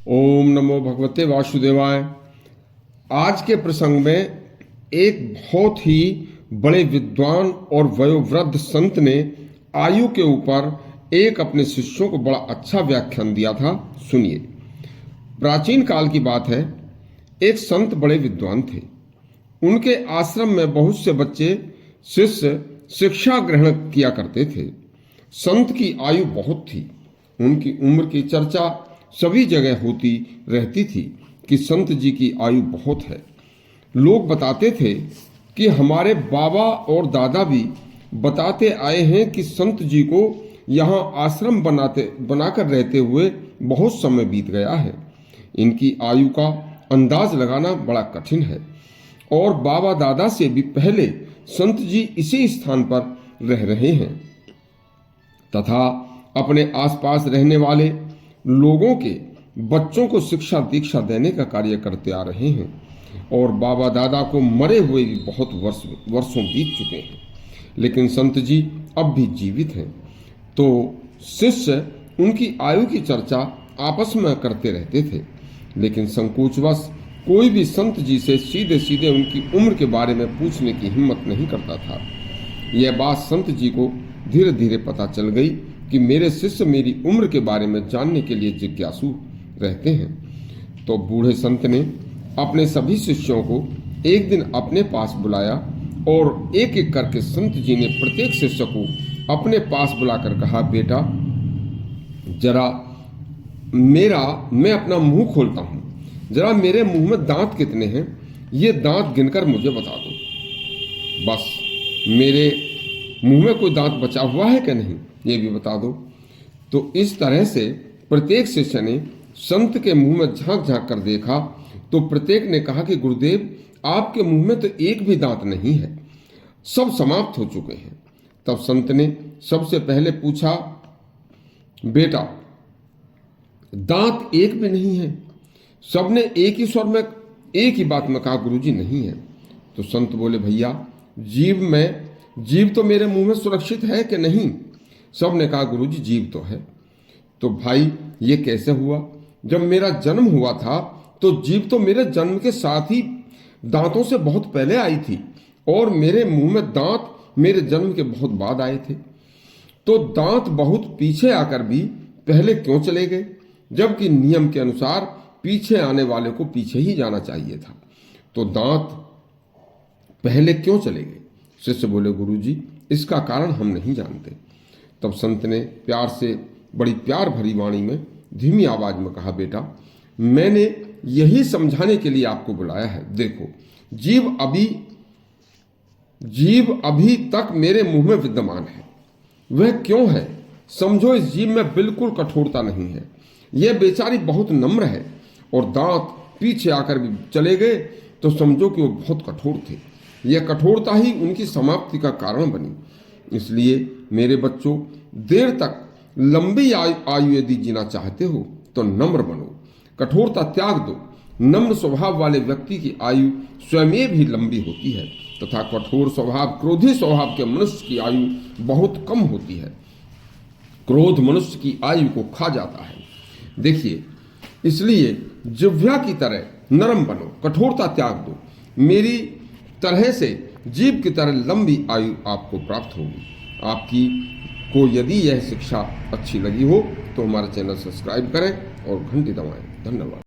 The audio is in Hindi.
ओम नमो भगवते वासुदेवाय। आज के प्रसंग में एक बहुत ही बड़े विद्वान और वयोवृद्ध संत ने आयु के ऊपर एक अपने शिष्यों को बड़ा अच्छा व्याख्यान दिया था। सुनिए। प्राचीन काल की बात है। एक संत बड़े विद्वान थे। उनके आश्रम में बहुत से बच्चे शिष्य शिक्षा ग्रहण किया करते थे। संत की आयु बहुत थी। उनकी उम्र की चर्चा सभी जगह होती रहती थी कि संत जी की आयु बहुत है। लोग बताते थे कि हमारे बाबा और दादा भी बताते आए हैं कि संत जी को यहाँ आश्रम बनाकर रहते हुए बहुत समय बीत गया है। इनकी आयु का अंदाज लगाना बड़ा कठिन है और बाबा दादा से भी पहले संत जी इसी स्थान पर रह रहे हैं तथा अपने आसपास रहने वाले लोगों के बच्चों को शिक्षा दीक्षा देने का कार्य करते आ रहे हैं और बाबा दादा को मरे हुए भी बहुत वर्षों बीत चुके हैं, लेकिन संत जी अब भी जीवित हैं। तो शिष्य उनकी आयु की चर्चा आपस में करते रहते थे, लेकिन संकोचवश कोई भी संत जी से सीधे सीधे उनकी उम्र के बारे में पूछने की हिम्मत नहीं करता था। यह बात संत जी को धीरे धीरे पता चल गई कि मेरे शिष्य मेरी उम्र के बारे में जानने के लिए जिज्ञासु रहते हैं। तो बूढ़े संत ने अपने सभी शिष्यों को एक दिन अपने पास बुलाया और एक एक करके संत जी ने प्रत्येक शिष्य को अपने पास बुलाकर कहा, बेटा जरा मैं अपना मुंह खोलता हूं, जरा मेरे मुंह में दांत कितने हैं ये दांत गिनकर मुझे बता दो। बस मेरे मुंह में कोई दांत बचा हुआ है कि नहीं ये भी बता दो। तो इस तरह से प्रत्येक शिष्य ने संत के मुंह में झांक झांक कर देखा तो प्रत्येक ने कहा कि गुरुदेव आपके मुंह में तो एक भी दांत नहीं है, सब समाप्त हो चुके हैं। तब संत ने सबसे पहले पूछा, बेटा दांत एक भी नहीं है? सबने एक ही स्वर में एक ही बात में कहा, गुरुजी नहीं है। तो संत बोले, भैया जीव तो मेरे मुंह में सुरक्षित है कि नहीं? सब ने कहा, गुरुजी जीव तो है। तो भाई ये कैसे हुआ? जब मेरा जन्म हुआ था तो जीव तो मेरे जन्म के साथ ही दांतों से बहुत पहले आई थी और मेरे मुंह में दांत मेरे जन्म के बहुत बाद आए थे। तो दांत बहुत पीछे आकर भी पहले क्यों चले गए, जबकि नियम के अनुसार पीछे आने वाले को पीछे ही जाना चाहिए था। तो दांत पहले क्यों चले गए? शिष्य बोले, गुरुजी इसका कारण हम नहीं जानते। तब संत ने प्यार से बड़ी प्यार भरी वाणी में धीमी आवाज में कहा, बेटा मैंने यही समझाने के लिए आपको बुलाया है। देखो जीव अभी तक मेरे मुंह में विद्यमान है। वह क्यों है? समझो इस जीव में बिल्कुल कठोरता नहीं है। यह बेचारी बहुत नम्र है और दांत पीछे आकर भी चले गए तो समझो कि वो बहुत कठोर थे। यह कठोरता ही उनकी समाप्ति का कारण बनी। इसलिए मेरे बच्चों, देर तक लंबी आयु यदि जीना चाहते हो तो नम्र बनो, कठोरता त्याग दो। नम्र स्वभाव वाले व्यक्ति की आयु स्वयं भी लंबी होती है तथा कठोर स्वभाव, क्रोधी स्वभाव के मनुष्य की आयु बहुत कम होती है। क्रोध मनुष्य की आयु को खा जाता है। देखिए, इसलिए जिह्वा की तरह नरम बनो, कठोरता त्याग दो। मेरी तरह से जीव की तरह लंबी आयु आपको प्राप्त होगी। आपकी को यदि यह शिक्षा अच्छी लगी हो तो हमारा चैनल सब्सक्राइब करें और घंटी दबाएं। धन्यवाद।